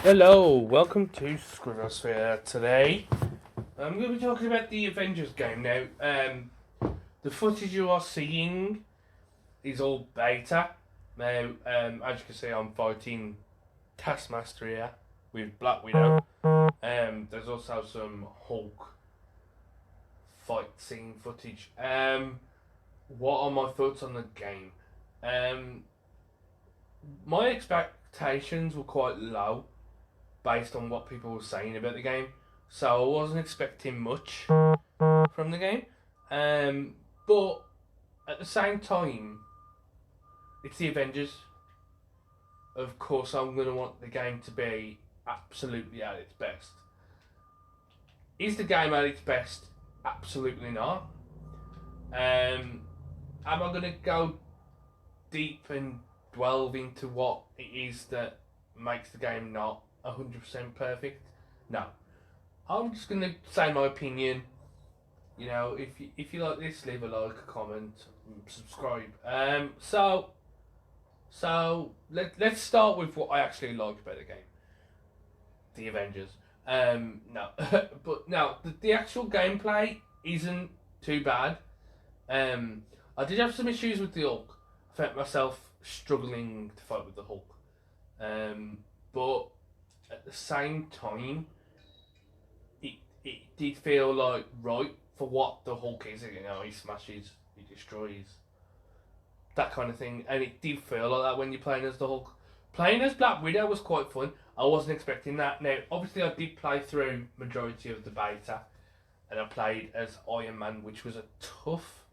Hello, welcome to Scrivosphere. Today, I'm going to be talking about the Avengers game now. The footage you are seeing is all beta. Now, as you can see, I'm fighting Taskmaster here with Black Widow. There's also some Hulk fight scene footage. What are my thoughts on the game? Um, my expectations were quite low based on what people were saying about the game. So I wasn't expecting much from the game. But at the same time, it's the Avengers. Of course, I'm going to want the game to be absolutely at its best. Is the game at its best? Absolutely not. Am I going to go deep and delve into what it is that makes the game not 100% perfect? No. I'm just gonna say my opinion. You know, if you like this, leave a like, a comment, subscribe. Let's start with what I actually like about the game, the Avengers. No, but no, the actual gameplay isn't too bad. I did have some issues with the Hulk. I found myself struggling to fight with the Hulk. But at the same time, it did feel like right for what the Hulk is. You know, he smashes, he destroys, that kind of thing, and it did feel like that when you're playing as the Hulk. Playing as Black Widow was quite fun. I wasn't expecting that. Now, obviously, I did play through majority of the beta, and I played as Iron Man, which was a tough.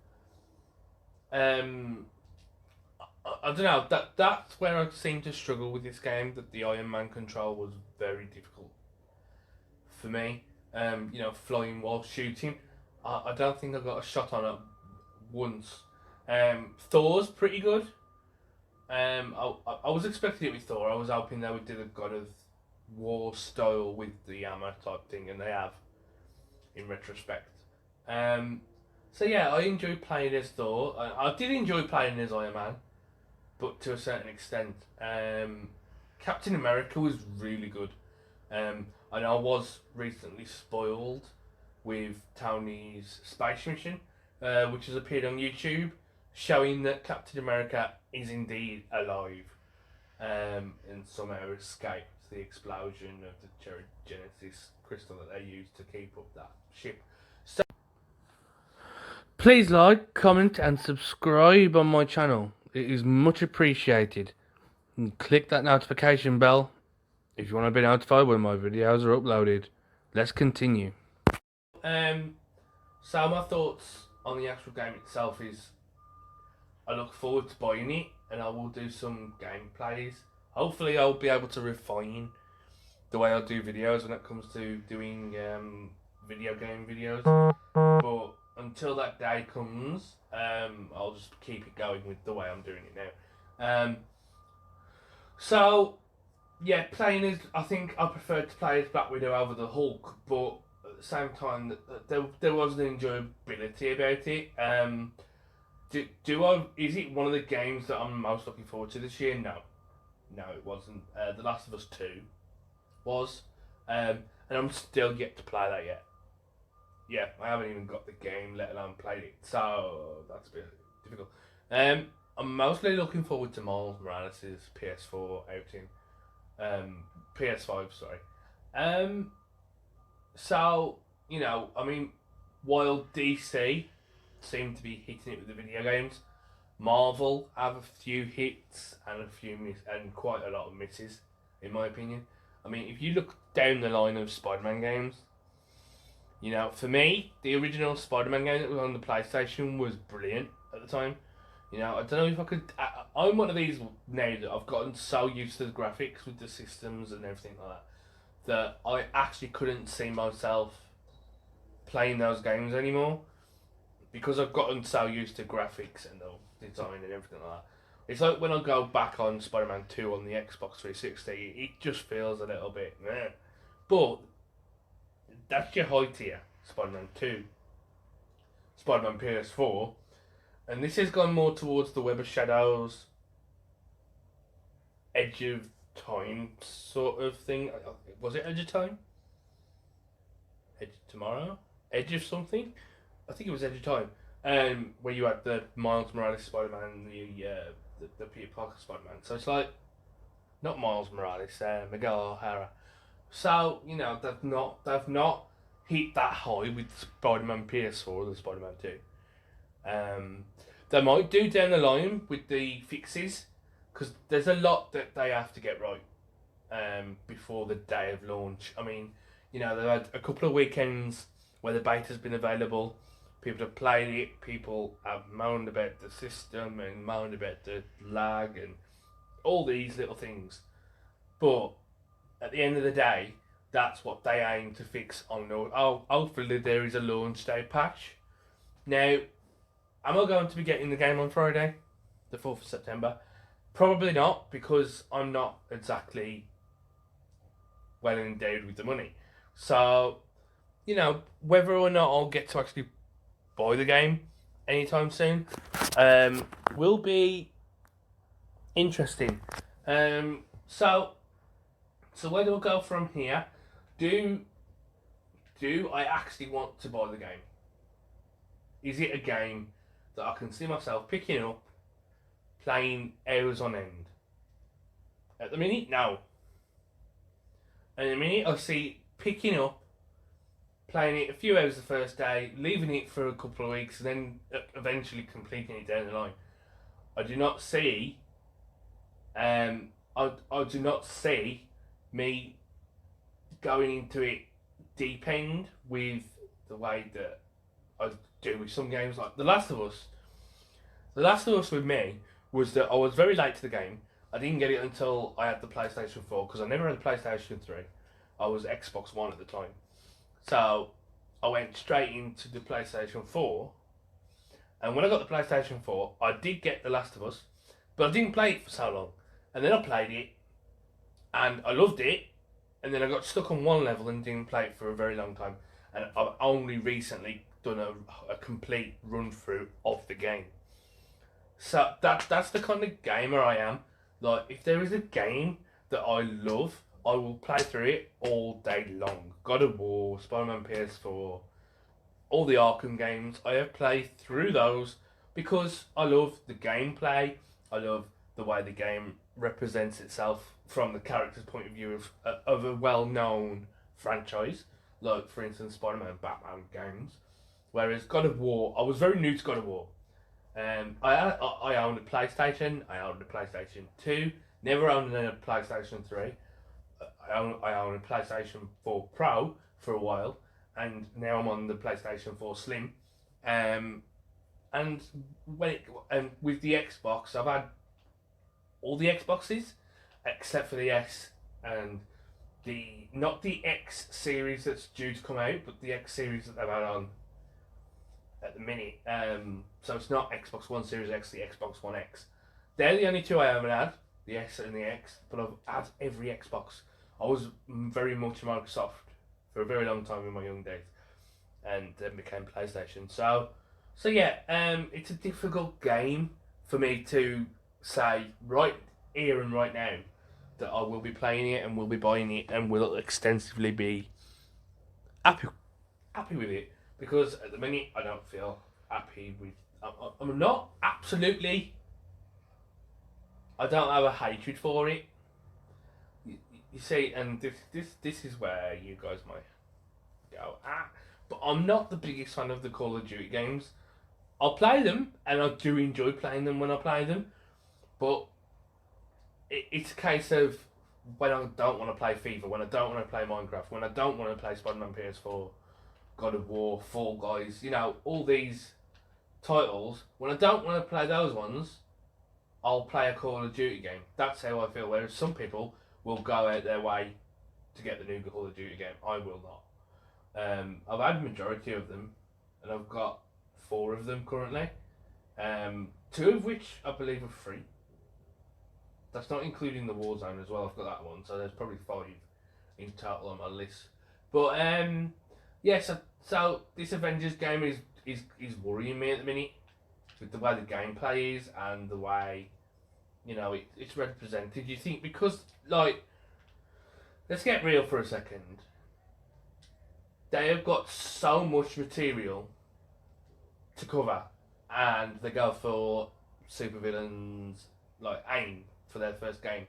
I don't know. That's where I seem to struggle with this game. That the Iron Man control was very difficult for me. You know, flying while shooting. I don't think I got a shot on it once. Thor's pretty good. I was expecting it with Thor. I was hoping they would do the God of War style with the hammer type thing, and they have, in retrospect. So yeah, I enjoyed playing as Thor. I did enjoy playing as Iron Man, but to a certain extent. Captain America was really good. And I was recently spoiled with Tony's space mission, which has appeared on YouTube, showing that Captain America is indeed alive, and somehow escaped the explosion of the Genesis crystal that they used to keep up that ship. So, please like, comment, and subscribe on my channel. It is much appreciated. And click that notification bell if you want to be notified when my videos are uploaded. Let's continue. Um, so my thoughts on the actual game itself is I look forward to buying it, and I will do some gameplays. Hopefully I'll be able to refine the way I do videos when it comes to doing video game videos. But until that day comes, I'll just keep it going with the way I'm doing it now. So yeah, playing as I think I preferred to play as Black Widow over the Hulk, but at the same time, there was an enjoyability about it. Do I? Is it one of the games that I'm most looking forward to this year? No, no, it wasn't. The Last of Us 2 was, and I'm still yet to play that yet. Yeah, I haven't even got the game, let alone played it. So that's a bit difficult. I'm mostly looking forward to Miles Morales' PS4 outing. PS5, sorry. Um, so, you know, I mean, while DC seem to be hitting it with the video games, Marvel have a few hits and a few and quite a lot of misses, in my opinion. I mean, if you look down the line of Spider-Man games, you know, for me, the original Spider-Man game that was on the PlayStation was brilliant at the time. You know, I don't know if I could. I'm one of these now that I've gotten so used to the graphics with the systems and everything like that I actually couldn't see myself playing those games anymore because I've gotten so used to graphics and the design and everything like that. It's like when I go back on Spider-Man 2 on the Xbox 360, it just feels a little bit meh. But that's your high tier Spider-Man 2, Spider-Man PS4, and this has gone more towards the Web of Shadows, Edge of Time sort of thing. Was it Edge of Time? Edge of Tomorrow? Edge of something? I think it was Edge of Time. Where you had the Miles Morales Spider-Man and the Peter Parker Spider-Man. So it's like, not Miles Morales, Miguel O'Hara. So, they've not hit that high with Spider-Man PS4 or the Spider-Man 2. They might do down the line with the fixes, because there's a lot that they have to get right before the day of launch. I mean, they've had a couple of weekends where the beta's been available. People have played it. People have moaned about the system and moaned about the lag and all these little things. But at the end of the day, that's what they aim to fix on. Hopefully there is a launch day patch. Now, am I going to be getting the game on Friday, the 4th of September? Probably not, because I'm not exactly well endowed with the money. So, whether or not I'll get to actually buy the game anytime soon will be interesting. So where do I go from here? Do I actually want to buy the game? Is it a game that I can see myself picking up, playing hours on end? At the minute, no. And the minute I see picking up, playing it a few hours the first day, leaving it for a couple of weeks, and then eventually completing it down the line, I do not see. I do not see me going into it deep end with the way that I do with some games like The Last of Us. The Last of Us with me was that I was very late to the game. I didn't get it until I had the PlayStation 4, because I never had the PlayStation 3. I was Xbox One at the time. So I went straight into the PlayStation 4. And when I got the PlayStation 4, I did get The Last of Us, but I didn't play it for so long. And then I played it, and I loved it, and then I got stuck on one level and didn't play it for a very long time. And I've only recently done a complete run through of the game. So that's the kind of gamer I am. Like, if there is a game that I love, I will play through it all day long. God of War, Spider-Man PS4, all the Arkham games, I have played through those because I love the gameplay. I love the way the game represents itself from the character's point of view of a well-known franchise, like, for instance, Spider-Man and Batman games. Whereas God of War, I was very new to God of War. I owned a PlayStation, I owned a PlayStation 2, never owned a PlayStation 3. I owned a PlayStation 4 Pro for a while, and now I'm on the PlayStation 4 Slim. And with the Xbox, I've had all the Xboxes except for the S and not the X series that's due to come out, but the X series that they've had on at the minute. So it's not Xbox One Series X, the Xbox One X. They're the only two I haven't had, the S and the X, but I've had every Xbox. I was very much Microsoft for a very long time in my young days, and then became PlayStation. So yeah, it's a difficult game for me to say right here and right now that I will be playing it and will be buying it and will extensively be happy with it, because at the minute I don't feel happy with. I'm not absolutely. I don't have a hatred for it. You see, and this is where you guys might go, but I'm not the biggest fan of the Call of Duty games. I'll play them, and I do enjoy playing them when I play them, but it's a case of when I don't want to play FIFA, when I don't want to play Minecraft, when I don't want to play Spider-Man PS4, God of War, Fall Guys, all these titles, when I don't want to play those ones, I'll play a Call of Duty game. That's how I feel, whereas some people will go out their way to get the new Call of Duty game. I will not. I've had a majority of them, and I've got 4 of them currently. 2 of which I believe are free. That's not including the Warzone as well. I've got that one, so there's probably 5 in total on my list. But yeah, so this Avengers game is worrying me at the minute with the way the gameplay is and the way it's represented. You think because, like, let's get real for a second. They have got so much material to cover, and they go for supervillains like AIM for their first game,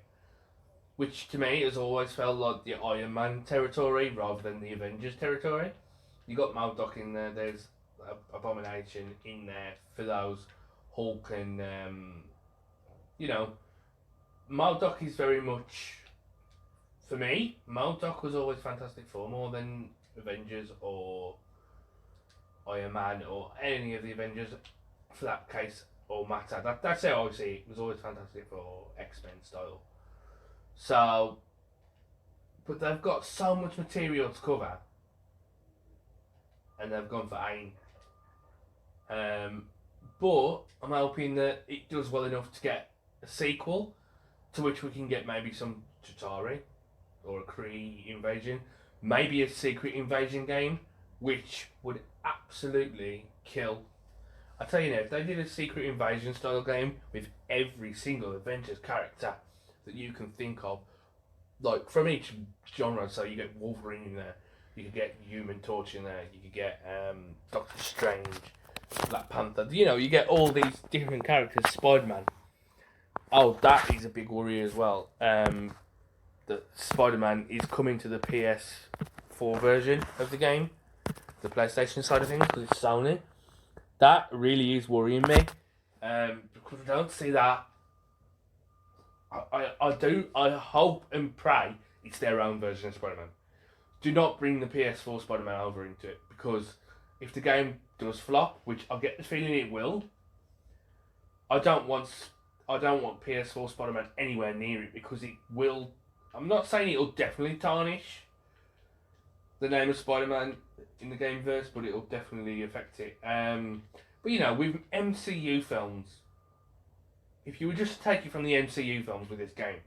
which to me has always felt like the Iron Man territory rather than the Avengers territory. You got MODOK in there. There's Abomination in there for those Hulk and MODOK is very much, for me, MODOK was always Fantastic Four more than Avengers or Iron Man or any of the Avengers for that case or matter. That's how I see it. It was always Fantastic Four, X-Men style. So, but they've got so much material to cover, and they've gone for AIM. But I'm hoping that it does well enough to get a sequel, to which we can get maybe some Chitauri or a Kree invasion, maybe a secret invasion game, which would absolutely kill. I tell you now, if they did a secret invasion style game with every single Avengers character that you can think of, like from each genre, so you get Wolverine in there, you could get Human Torch in there, you could get Doctor Strange, Black Panther, you get all these different characters, Spider-Man. Oh, that is a big worry as well. That Spider-Man is coming to the PS4 version of the game, the PlayStation side of things, because it's Sony. That really is worrying me, because I don't see that. I hope and pray it's their own version of Spider-Man. Do not bring the PS4 Spider-Man over into it, because if the game does flop, which I get the feeling it will, I don't want PS4 Spider-Man anywhere near it, because it will. I'm not saying it'll definitely tarnish the name of Spider-Man in the gameverse, but it'll definitely affect it. But with MCU films, if you would just take it from the MCU films with this game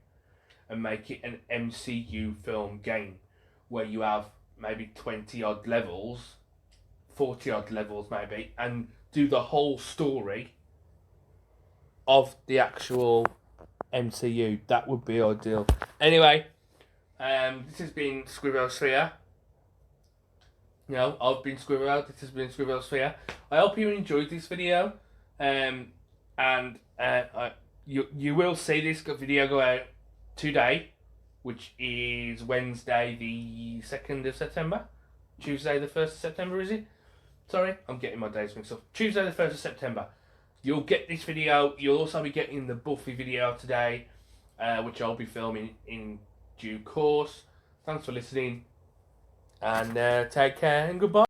and make it an MCU film game where you have maybe 20 odd levels, 40 odd levels maybe, and do the whole story of the actual MCU, that would be ideal. Anyway, this has been Scribbelsphere. I've been Scribbel. This has been Scribbelsphere. I hope you enjoyed this video, and you will see this video go out today, which is Wednesday the 2nd of September. Tuesday the 1st of September, is it? Sorry, I'm getting my days mixed up. Tuesday the 1st of September. You'll get this video. You'll also be getting the Buffy video today, which I'll be filming in due course. Thanks for listening, and take care and goodbye.